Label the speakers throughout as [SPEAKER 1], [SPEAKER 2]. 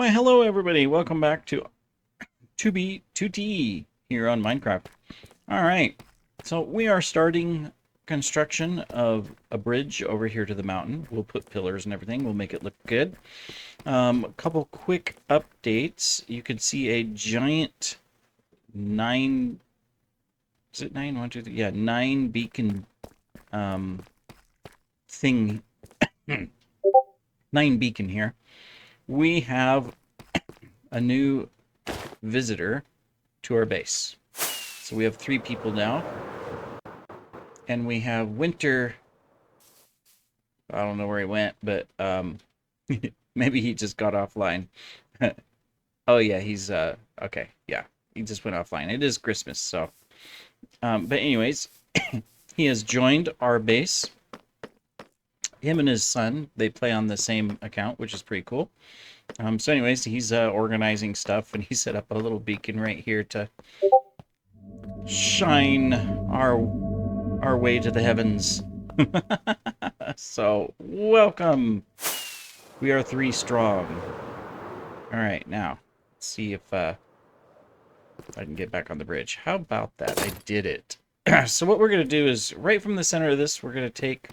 [SPEAKER 1] Why, hello everybody. Welcome back to 2B2T here on Minecraft. All right. So we are starting construction of a bridge over here to the mountain. We'll put pillars and everything. We'll make it look good. A couple quick updates. You can see a giant 9, is it 9? 1, 2, 3? Yeah, 9 beacon thing. 9 beacon here. We have a new visitor to our base. So we have 3 people now. And we have Winter. I don't know where he went, but maybe he just got offline. Oh yeah, he's okay. Yeah, he just went offline. It is Christmas, so but anyways, he has joined our base. Him and his son, they play on the same account, which is pretty cool. So anyways, he's organizing stuff, and he set up a little beacon right here to shine our way to the heavens. So, welcome. We are 3 strong. All right, now let's see if I can get back on the bridge. How about that? I did it. So what we're going to do is right from the center of this, we're going to take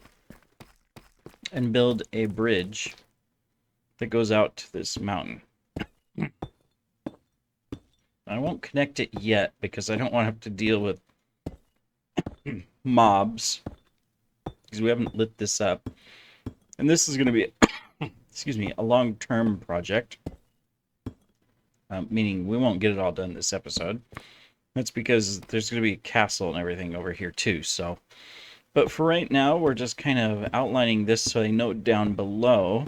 [SPEAKER 1] and build a bridge that goes out to this mountain. I won't connect it yet because I don't want to have to deal with mobs because we haven't lit this up. And this is going to be, excuse me, a long-term project. Meaning we won't get it all done this episode. That's because there's going to be a castle and everything over here too. So, but for right now, we're just kind of outlining this so I note down below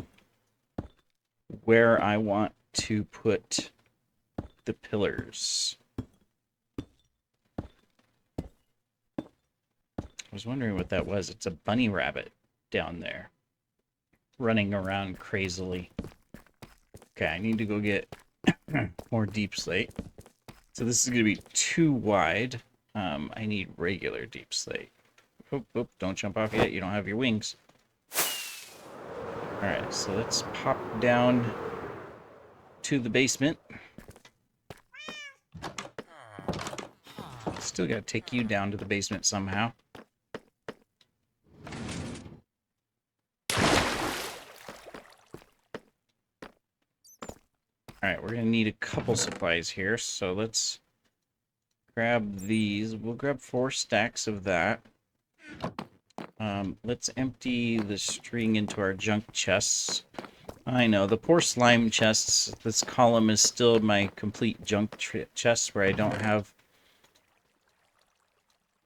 [SPEAKER 1] where I want to put the pillars. I was wondering what that was. It's a bunny rabbit down there running around crazily. Okay, I need to go get more deep slate. So this is going to be too wide. I need regular deep slate. Oop, oop, don't jump off yet. You don't have your wings. Alright, so let's pop down to the basement. Still got to take you down to the basement somehow. Alright, we're going to need a couple supplies here, so let's grab these. We'll grab 4 stacks of that. Let's empty the string into our junk chests. I know, the poor slime chests. This column is still my complete junk chest where I don't have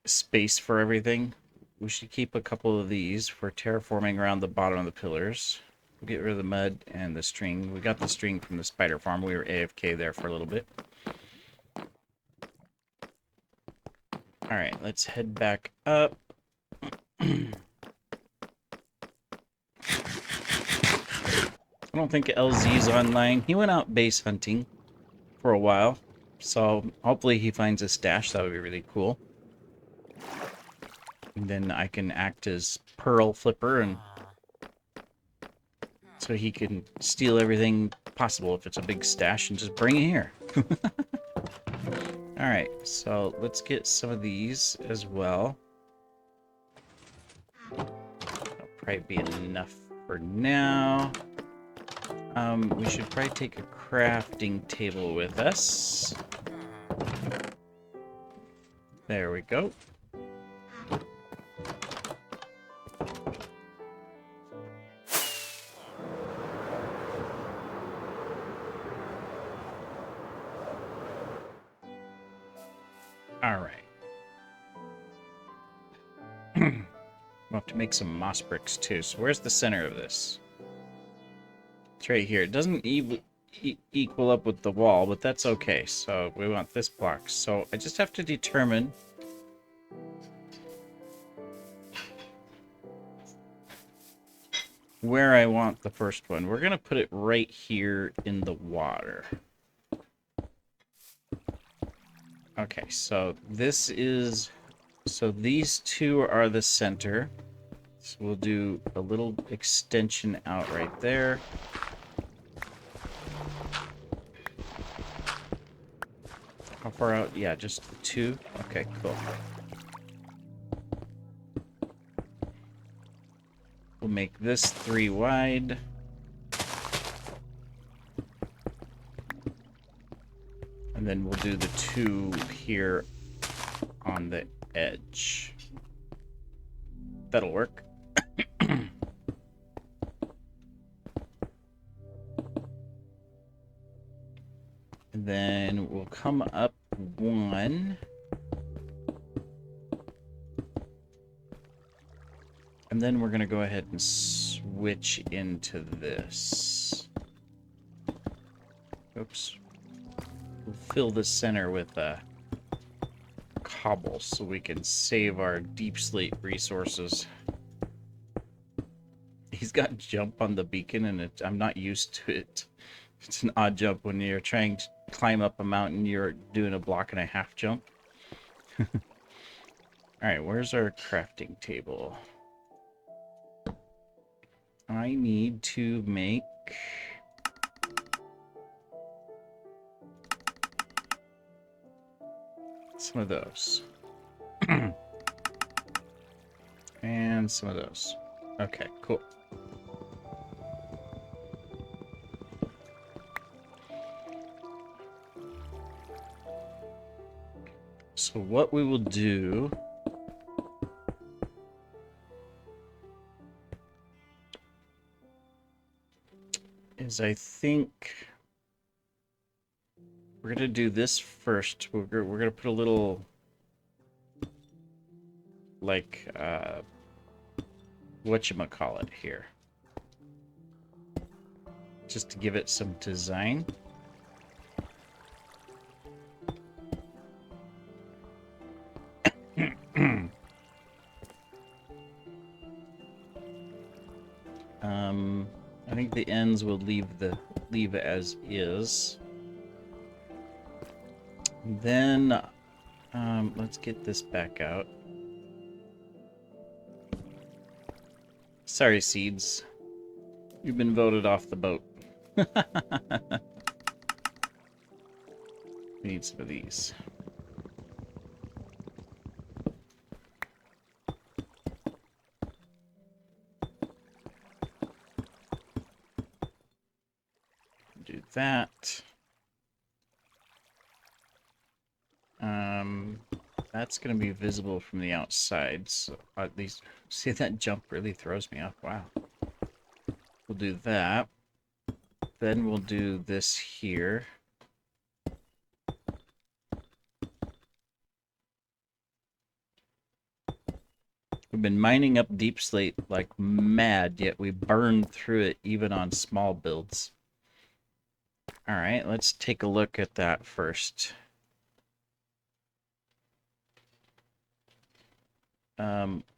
[SPEAKER 1] space for everything. We should keep a couple of these for terraforming around the bottom of the pillars. We'll get rid of the mud and the string. We got the string from the spider farm. We were AFK there for a little bit. Alright, let's head back up. I don't think LZ's online. He went out base hunting for a while. So hopefully he finds a stash. That would be really cool. And then I can act as pearl flipper and so he can steal everything possible if it's a big stash and just bring it here. Alright, so let's get some of these as well. That'll probably be enough for now. We should probably take a crafting table with us. There we go. Alright. We'll have to make some moss bricks too. So where's the center of this? It's right here. It doesn't equal up with the wall, but that's okay. So we want this block. So I just have to determine where I want the first one. We're going to put it right here in the water. Okay, so this is... So these 2 are the center. So we'll do a little extension out right there. How far out? Yeah, just 2. Okay, cool. We'll make this 3 wide. And then we'll do the 2 here on the edge. That'll work. And then we'll come up 1. And then we're going to go ahead and switch into this. Oops. We'll fill the center with cobble so we can save our deep slate resources. He's got jump on the beacon, and I'm not used to it. It's an odd jump when you're trying to climb up a mountain. You're doing a 1.5-block jump. Alright, where's our crafting table? I need to make... some of those. And some of those. Okay, cool. So what we will do is I think we're going to do this first. We're going to put a little, like, whatchamacallit here. Just to give it some design. I think the ends will leave as is. Then, let's get this back out. Sorry, seeds. You've been voted off the boat. We need some of these. Do that. That's going to be visible from the outside, so at least... See, that jump really throws me off. Wow. We'll do that. Then we'll do this here. We've been mining up deep slate like mad, yet we burned through it even on small builds. Alright, let's take a look at that first.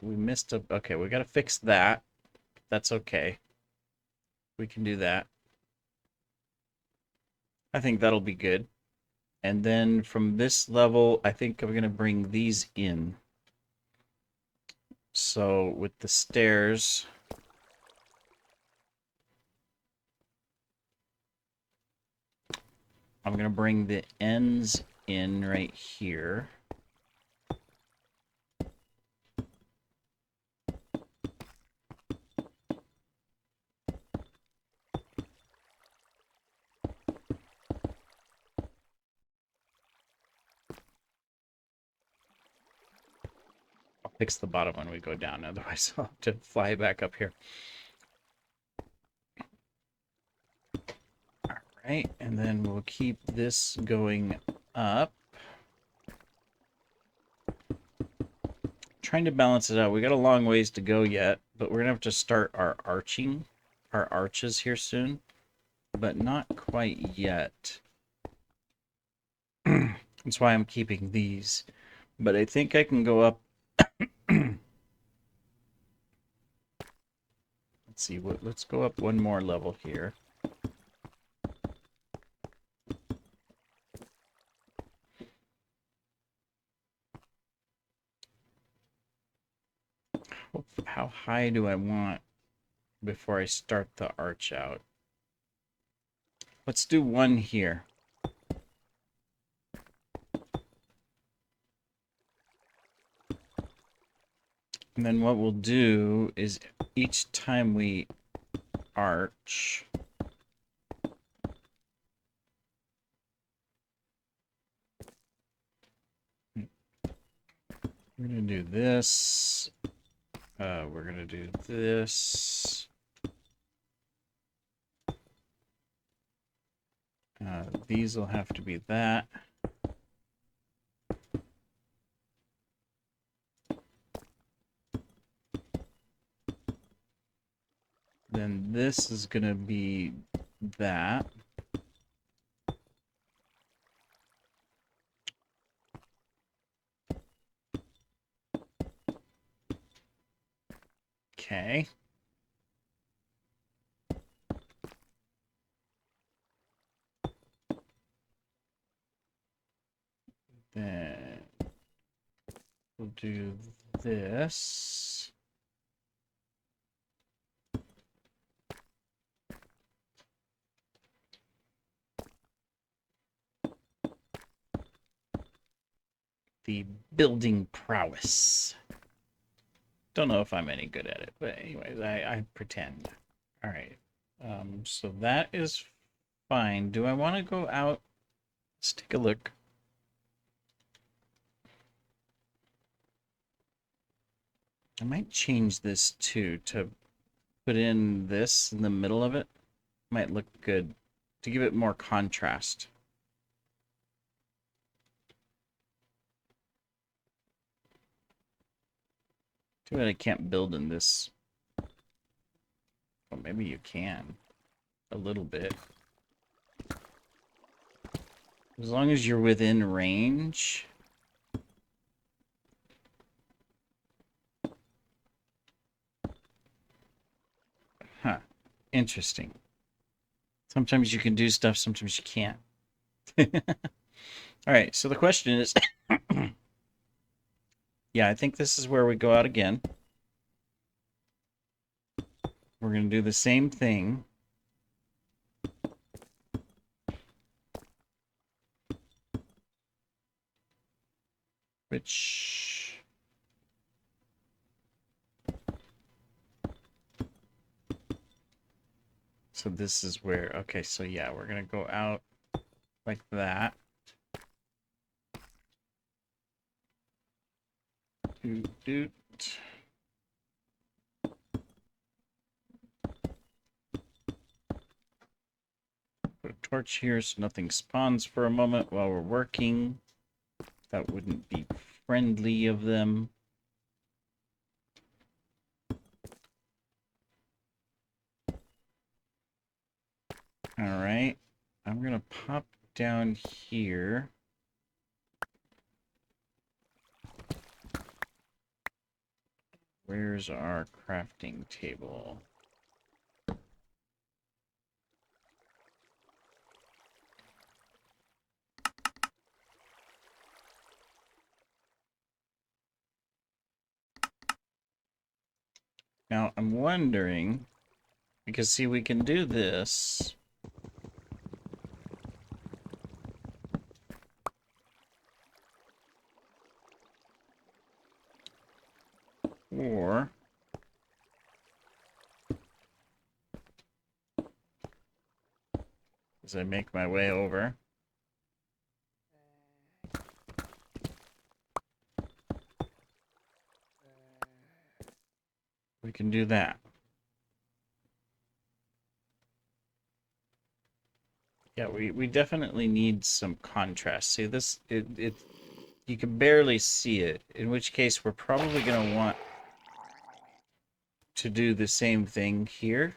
[SPEAKER 1] We missed a... Okay, we gotta fix that. That's okay. We can do that. I think that'll be good. And then from this level, I think I'm gonna bring these in. So with the stairs... I'm going to bring the ends in right here. I'll fix the bottom when we go down, otherwise I'll have to fly back up here. Alright, and then we'll keep this going up. Trying to balance it out. We got a long ways to go yet, but we're gonna have to start our arches here soon, but not quite yet. That's why I'm keeping these, but I think I can go up. Let's see, let's go up one more level here. How high do I want before I start the arch out? Let's do one here. And then what we'll do is each time we arch, we're going to do this. We're going to do this. These will have to be that. Then this is going to be that. Okay. Then we'll do this. The building prowess. Don't know if I'm any good at it, but anyways, I pretend. All right. So that is fine. Do I want to go out? Let's take a look. I might change this too to put in this in the middle of it. Might look good to give it more contrast. Too bad I can't build in this. Well, maybe you can. A little bit. As long as you're within range. Huh. Interesting. Sometimes you can do stuff, sometimes you can't. All right, so the question is... yeah, I think this is where we go out again. We're going to do the same thing. Which... so this is where... okay, so yeah, we're going to go out like that. Doot, doot. Put a torch here so nothing spawns for a moment while we're working. That wouldn't be friendly of them. All right. I'm going to pop down here. Where's our crafting table? Now, I'm wondering, because see, we can do this. Or as I make my way over, we can do that. Yeah, we definitely need some contrast. See this, it you can barely see it, in which case we're probably going to want to do the same thing here.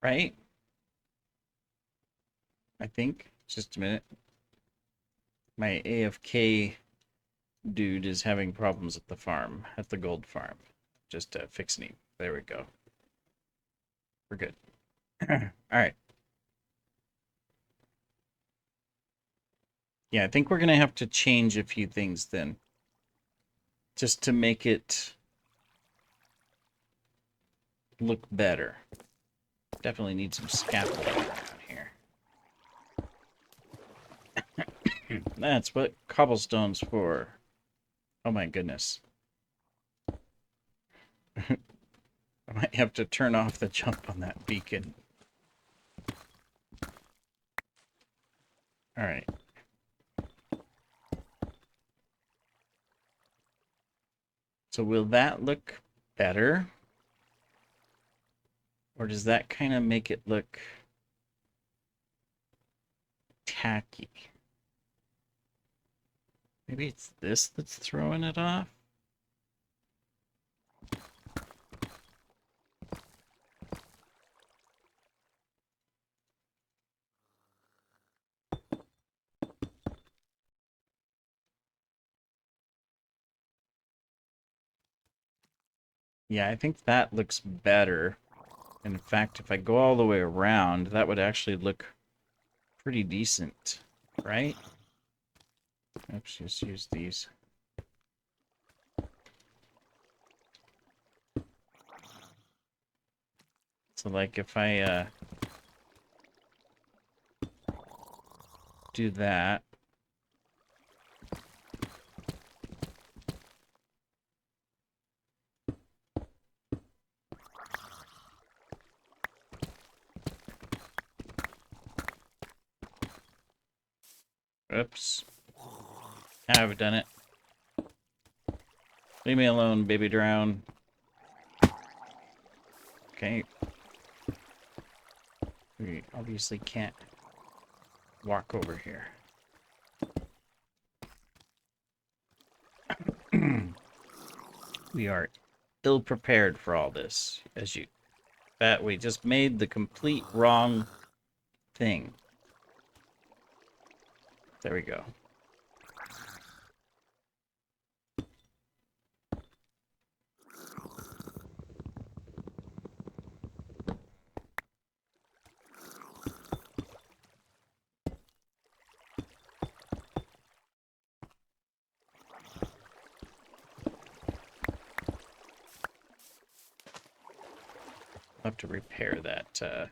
[SPEAKER 1] Right? I think. Just a minute. My AFK dude is having problems at the farm, at the gold farm. Just fixing him. There we go. We're good. All right. Yeah, I think we're going to have to change a few things then. Just to make it look better. Definitely need some scaffolding around here. That's what cobblestone's for. Oh my goodness. I might have to turn off the jump on that beacon. Alright. So will that look better? Or does that kind of make it look tacky? Maybe it's this that's throwing it off? Yeah, I think that looks better. In fact, if I go all the way around, that would actually look pretty decent, right? Oops, just use these. So like if I do that, oops, I've done it. Leave me alone, baby drown. Okay. We obviously can't walk over here. We are ill prepared for all this, as you bet. We just made the complete wrong thing. There we go. I'll have to repair that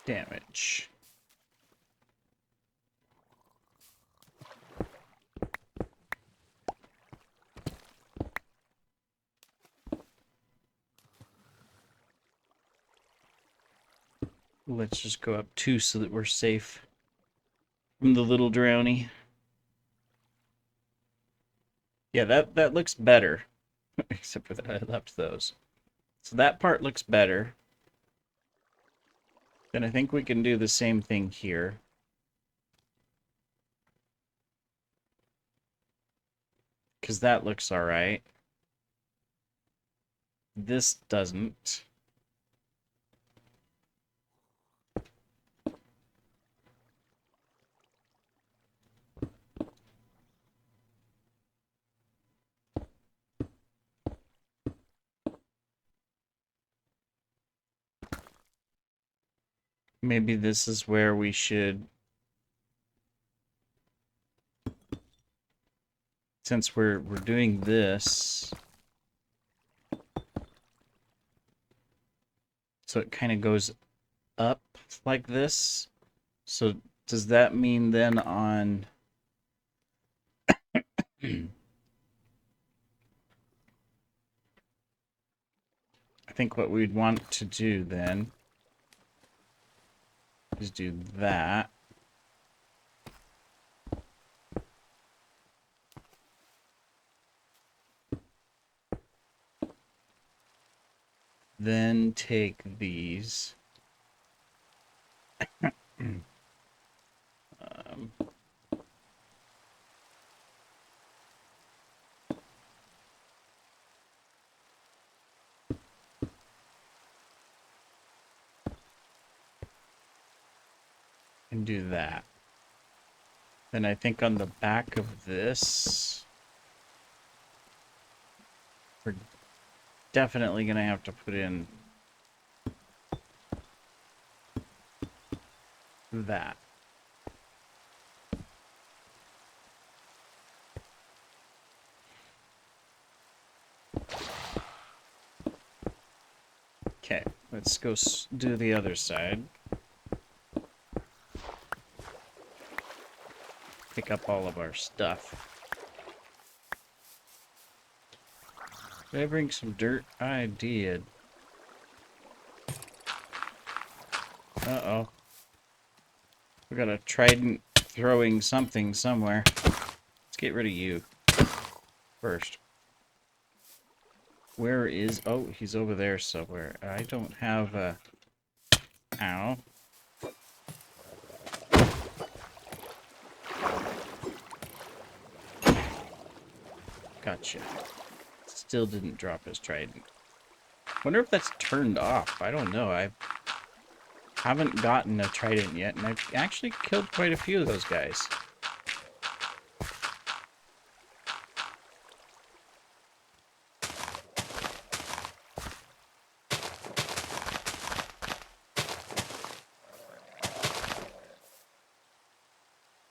[SPEAKER 1] damage. Let's just go up 2 so that we're safe from the little drowny. Yeah, that looks better. Except for that I left those. So that part looks better. Then I think we can do the same thing here. Because that looks alright. This doesn't. Maybe this is where we should, since we're doing this, so it kind of goes up like this. So does that mean then on I think what we'd want to do then is do that. Then take these. And do that. Then I think on the back of this, we're definitely going to have to put in that. Okay. Let's go do the other side. Pick up all of our stuff. Did I bring some dirt? I did. Uh-oh. We got a trident throwing something somewhere. Let's get rid of you first. Where is... Oh, he's over there somewhere. I don't have a... Ow. Gotcha. Still didn't drop his trident. Wonder if that's turned off. I don't know. I haven't gotten a trident yet, and I've actually killed quite a few of those guys.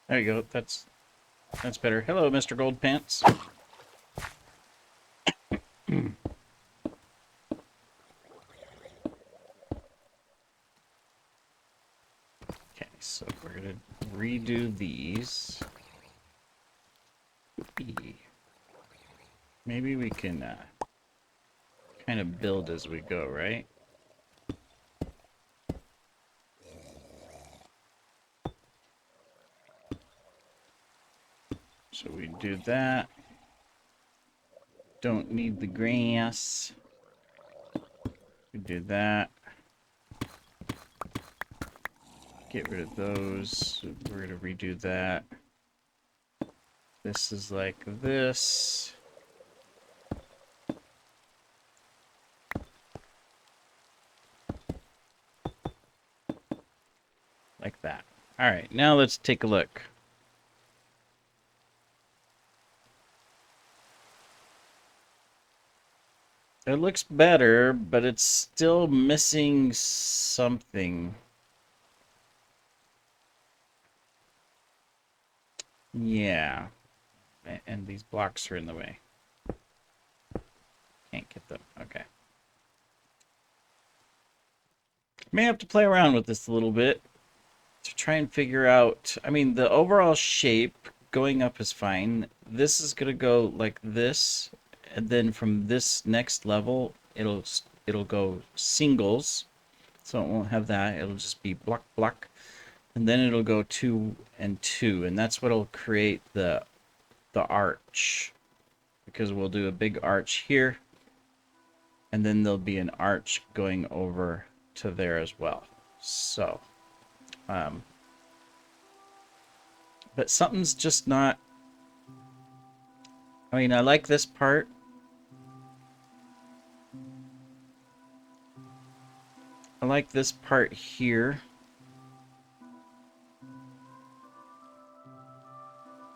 [SPEAKER 1] There you go. That's better. Hello, Mr. Gold Pants. Okay, so we're gonna redo these. Maybe we can kind of build as we go, right? So we do that. Don't need the grass. We do that. Get rid of those. We're going to redo that. This is like this. Like that. All right, now let's take a look. It looks better, but it's still missing something. Yeah. And these blocks are in the way. Can't get them. Okay. May have to play around with this a little bit to try and figure out. I mean, the overall shape going up is fine. This is going to go like this. And then from this next level, it'll go singles, so it won't have that. It'll just be block, block, and then it'll go 2 and 2, and that's what'll create the arch, because we'll do a big arch here, and then there'll be an arch going over to there as well. So, but something's just not. I mean, I like this part. I like this part here.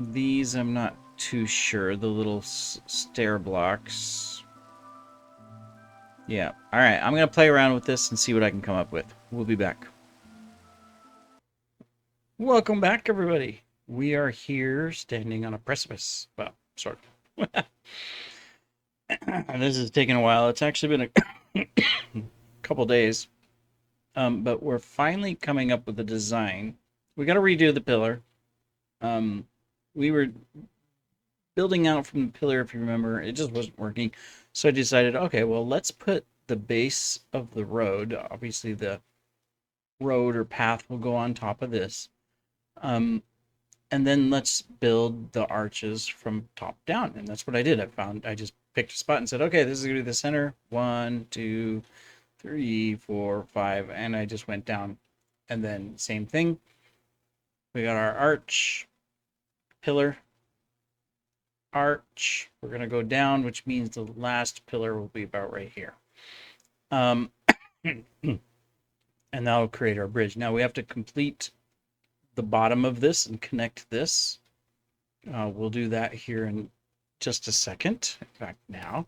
[SPEAKER 1] These I'm not too sure. The little stair blocks. Yeah. All right. I'm going to play around with this and see what I can come up with. We'll be back. Welcome back, everybody. We are here standing on a precipice. Well, sort of. This is taking a while. It's actually been a couple days. But we're finally coming up with a design. We got to redo the pillar. We were building out from the pillar, if you remember. It just wasn't working. So I decided, okay, well, let's put the base of the road. Obviously, the road or path will go on top of this. And then let's build the arches from top down. And that's what I did. I just picked a spot and said, okay, this is going to be the center. 1, 2, 3, 4, 5. And I just went down. And then same thing. We got our arch, pillar, arch. We're going to go down, which means the last pillar will be about right here. And that'll create our bridge. Now we have to complete the bottom of this and connect this. We'll do that here in just a second. In fact, now.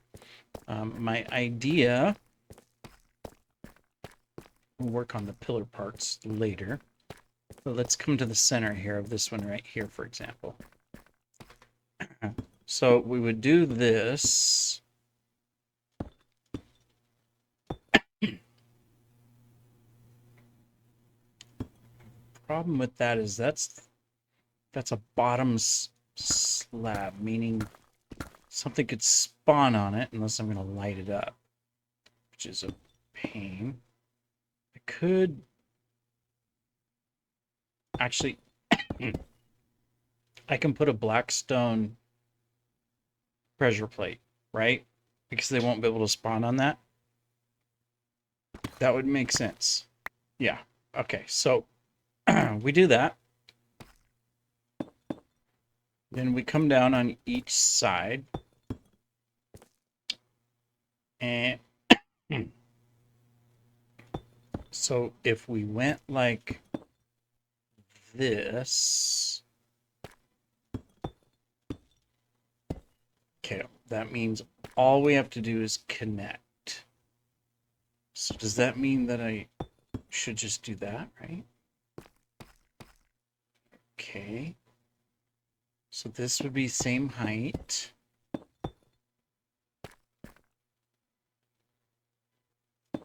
[SPEAKER 1] My idea, we'll work on the pillar parts later. But let's come to the center here of this one right here, for example. So we would do this. problem with that is that's a bottom slab, meaning something could spawn on it unless I'm going to light it up, which is a pain. I could actually, I can put a black stone pressure plate, right? Because they won't be able to spawn on that. That would make sense. Yeah. Okay, so we do that. Then we come down on each side. And so if we went like this, okay, that means all we have to do is connect. So does that mean that I should just do that, right? Okay. So this would be same height.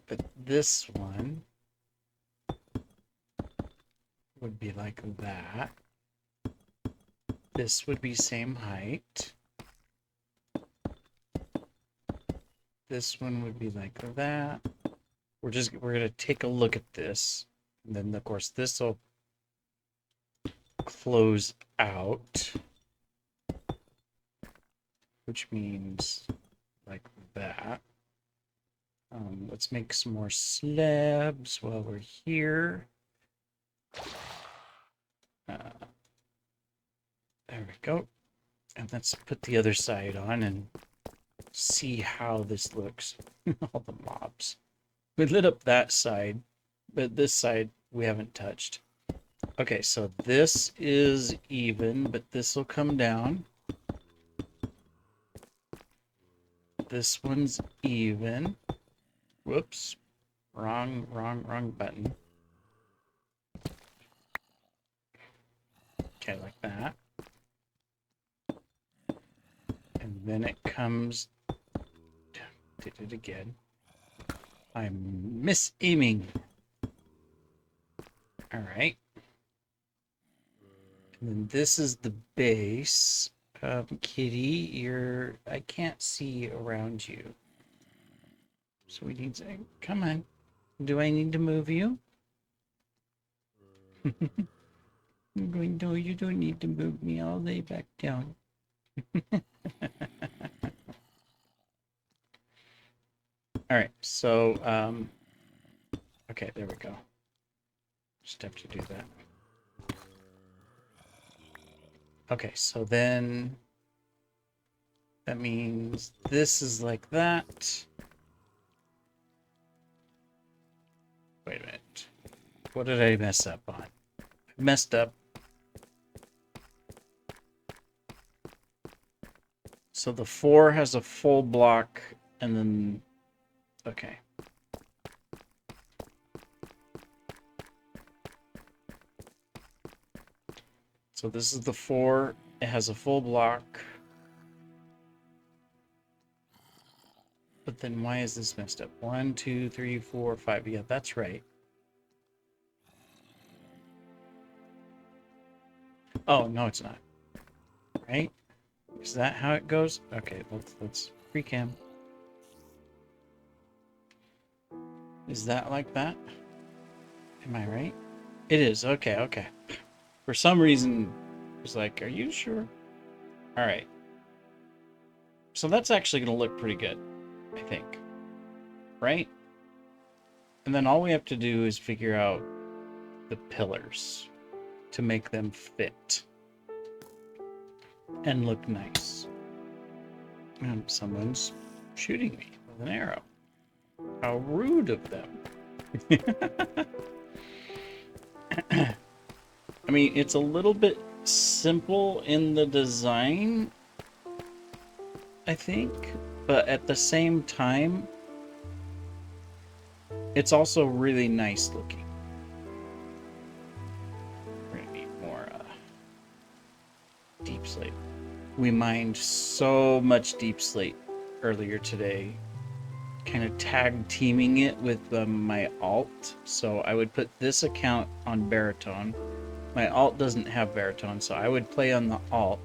[SPEAKER 1] But this one would be like that. This would be same height. This one would be like that. We're gonna take a look at this. And then of course this will close out, which means like that. Let's make some more slabs while we're here. There we go. And let's put the other side on and see how this looks. All the mobs. We lit up that side, but this side we haven't touched. Okay, so this is even, but this will come down. This one's even. Whoops. Wrong button. Okay, like that. And then it comes... Did it again. I'm misaiming. Alright. And then this is the base. Kitty, I can't see around you. So we need to... Come on. Do I need to move you? I'm going, no, you don't need to move me. I'll lay back down. Alright, so, okay, there we go. Just have to do that. Okay, so then that means this is like that. Wait a minute. What did I mess up on? I messed up. So the 4 has a full block and then, okay. So this is the 4. It has a full block. But then why is this messed up? 1, 2, 3, 4, 5. Yeah, that's right. Oh, no, it's not. Right? Is that how it goes? Okay, let's pre-cam. Is that like that? Am I right? It is. Okay, okay. For some reason, it was like, are you sure? All right. So that's actually going to look pretty good, I think. Right? And then all we have to do is figure out the pillars to make them fit and look nice. And someone's shooting me with an arrow. How rude of them. I mean, it's a little bit simple in the design, I think, but at the same time, it's also really nice looking. We're gonna need more deep slate. We mined so much deep slate earlier today, kind of tag teaming it with my alt. So I would put this account on Baritone, My alt doesn't have baritone, so I would play on the alt,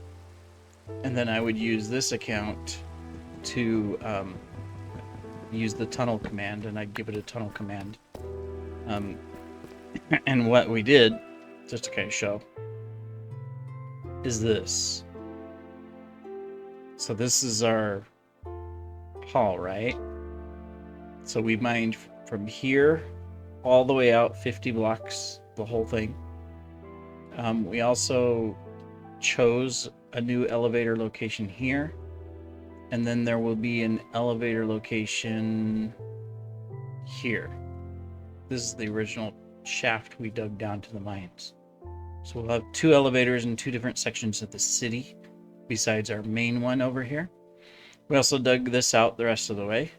[SPEAKER 1] and then I would use this account to use the tunnel command, and I'd give it a tunnel command. And what we did, just to kind of show, is this. So this is our hall, right? So we mined from here all the way out 50 blocks, the whole thing. We also chose a new elevator location here, and then there will be an elevator location here. This is the original shaft we dug down to the mines. So we'll have 2 elevators in 2 different sections of the city, besides our main one over here. We also dug this out the rest of the way.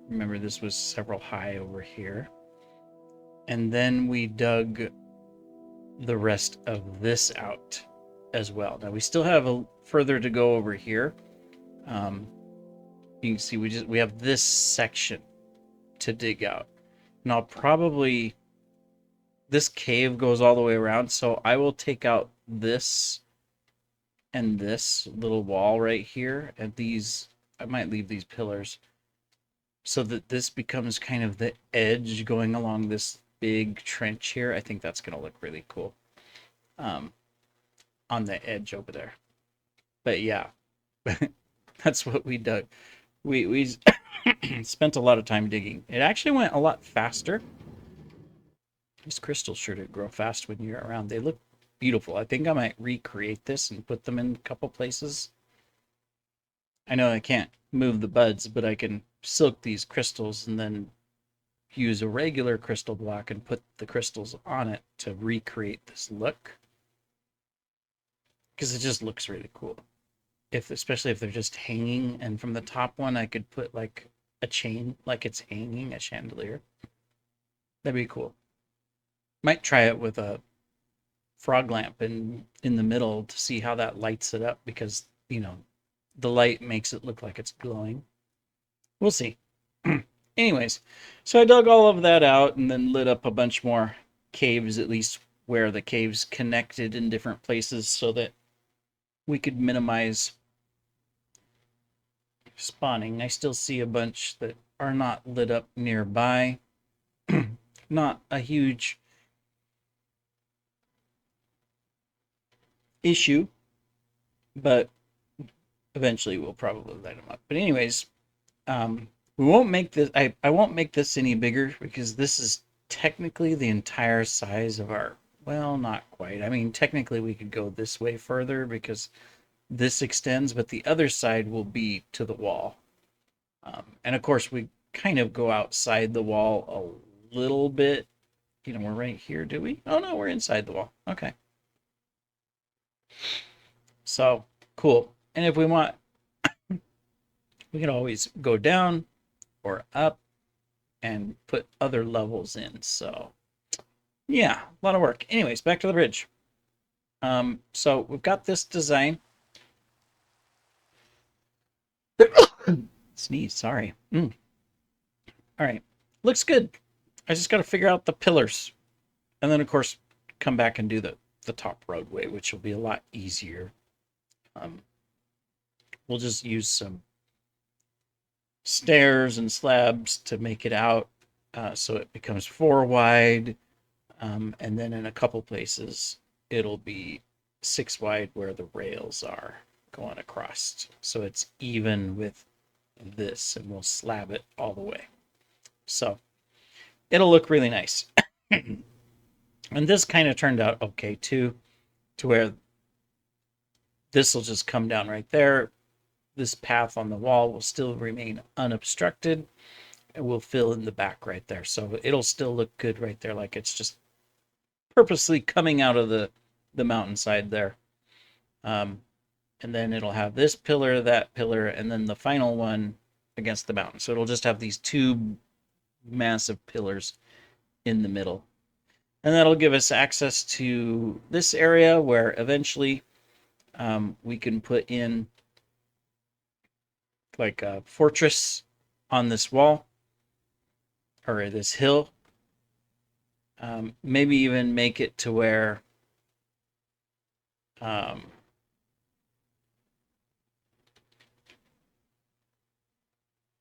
[SPEAKER 1] Remember, this was several high over here. And then we dug the rest of this out as well. Now we still have a further to go over here. You can see we have this section to dig out. Now probably this cave goes all the way around, so I will take out this and this little wall right here, and these, I might leave these pillars so that this becomes kind of the edge going along this big trench here. I think that's going to look really cool on the edge over there. But yeah, that's what we dug. We spent a lot of time digging. It actually went a lot faster. These crystals sure do grow fast when you're around. They look beautiful. I think I might recreate this and put them in a couple places. I know I can't move the buds, but I can silk these crystals and then use a regular crystal block and put the crystals on it to recreate this look. Because it just looks really cool. Especially if they're just hanging, and from the top one I could put like a chain, like it's hanging, a chandelier. That'd be cool. Might try it with a frog lamp in the middle to see how that lights it up, because you know the light makes it look like it's glowing. We'll see. Anyways, so I dug all of that out and then lit up a bunch more caves, at least where the caves connected in different places, so that we could minimize spawning. I still see a bunch that are not lit up nearby. Not a huge issue, but eventually we'll probably light them up. But anyways, we won't make this, I won't make this any bigger, because this is technically the entire size of our, well, not quite. I mean, technically we could go this way further because this extends, but the other side will be to the wall. And of course we kind of go outside the wall a little bit. You know, we're right here, do we? Oh no, we're inside the wall. Okay. So, cool. And if we want, we can always go down or up and put other levels in. So, yeah, a lot of work. Anyways, back to the bridge. So we've got this design. Sneeze, sorry. All right, looks good. I just got to figure out the pillars, and then of course come back and do the top roadway, which will be a lot easier. We'll just use some stairs and slabs to make it out, so it becomes 4 wide, and then in a couple places it'll be 6 wide where the rails are going across, so it's even with this, and we'll slab it all the way, so it'll look really nice. And this kind of turned out okay too, to where this will just come down right there. This path on the wall will still remain unobstructed, and we'll fill in the back right there, so it'll still look good right there, like it's just purposely coming out of the mountainside there. And then it'll have this pillar, that pillar, and then the final one against the mountain. So it'll just have these 2 massive pillars in the middle. And that'll give us access to this area where eventually we can put in like a fortress on this wall or this hill. Maybe even make it to where Um,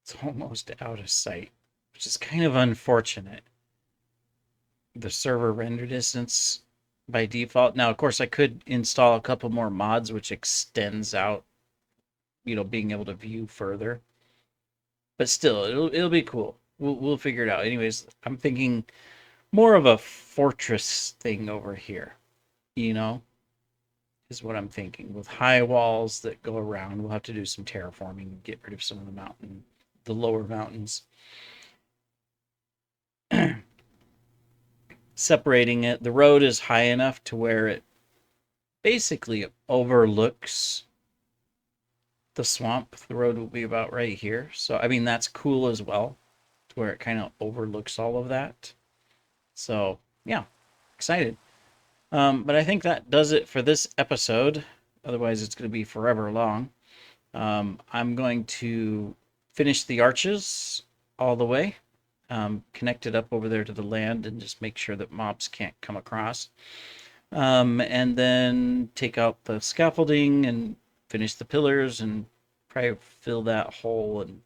[SPEAKER 1] it's almost out of sight, which is kind of unfortunate. The server render distance by default. Now, of course, I could install a couple more mods, which extends out, being able to view further. But still, it'll be cool. We'll figure it out. Anyways, I'm thinking more of a fortress thing over here. You know, is what I'm thinking with high walls that go around. We'll have to do some terraforming and get rid of some of the lower mountains. Separating it. The road is high enough to where it basically overlooks the swamp. The road will be about right here. So, I mean, that's cool as well, to where it kind of overlooks all of that. So, yeah, excited. But I think that does it for this episode. Otherwise, it's going to be forever long. I'm going to finish the arches all the way, connect it up over there to the land, and just make sure that mobs can't come across. And then take out the scaffolding and finish the pillars and probably fill that hole and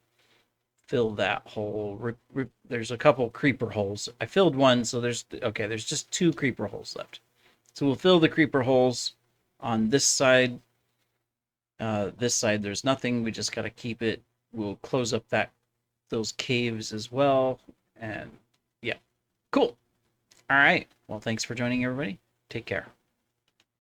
[SPEAKER 1] fill that hole. There's a couple creeper holes. I filled one, so there's just 2 creeper holes left. So we'll fill the creeper holes on this side. This side, there's nothing. We just got to keep it. We'll close up those caves as well. And yeah, cool. All right. Well, thanks for joining, everybody. Take care.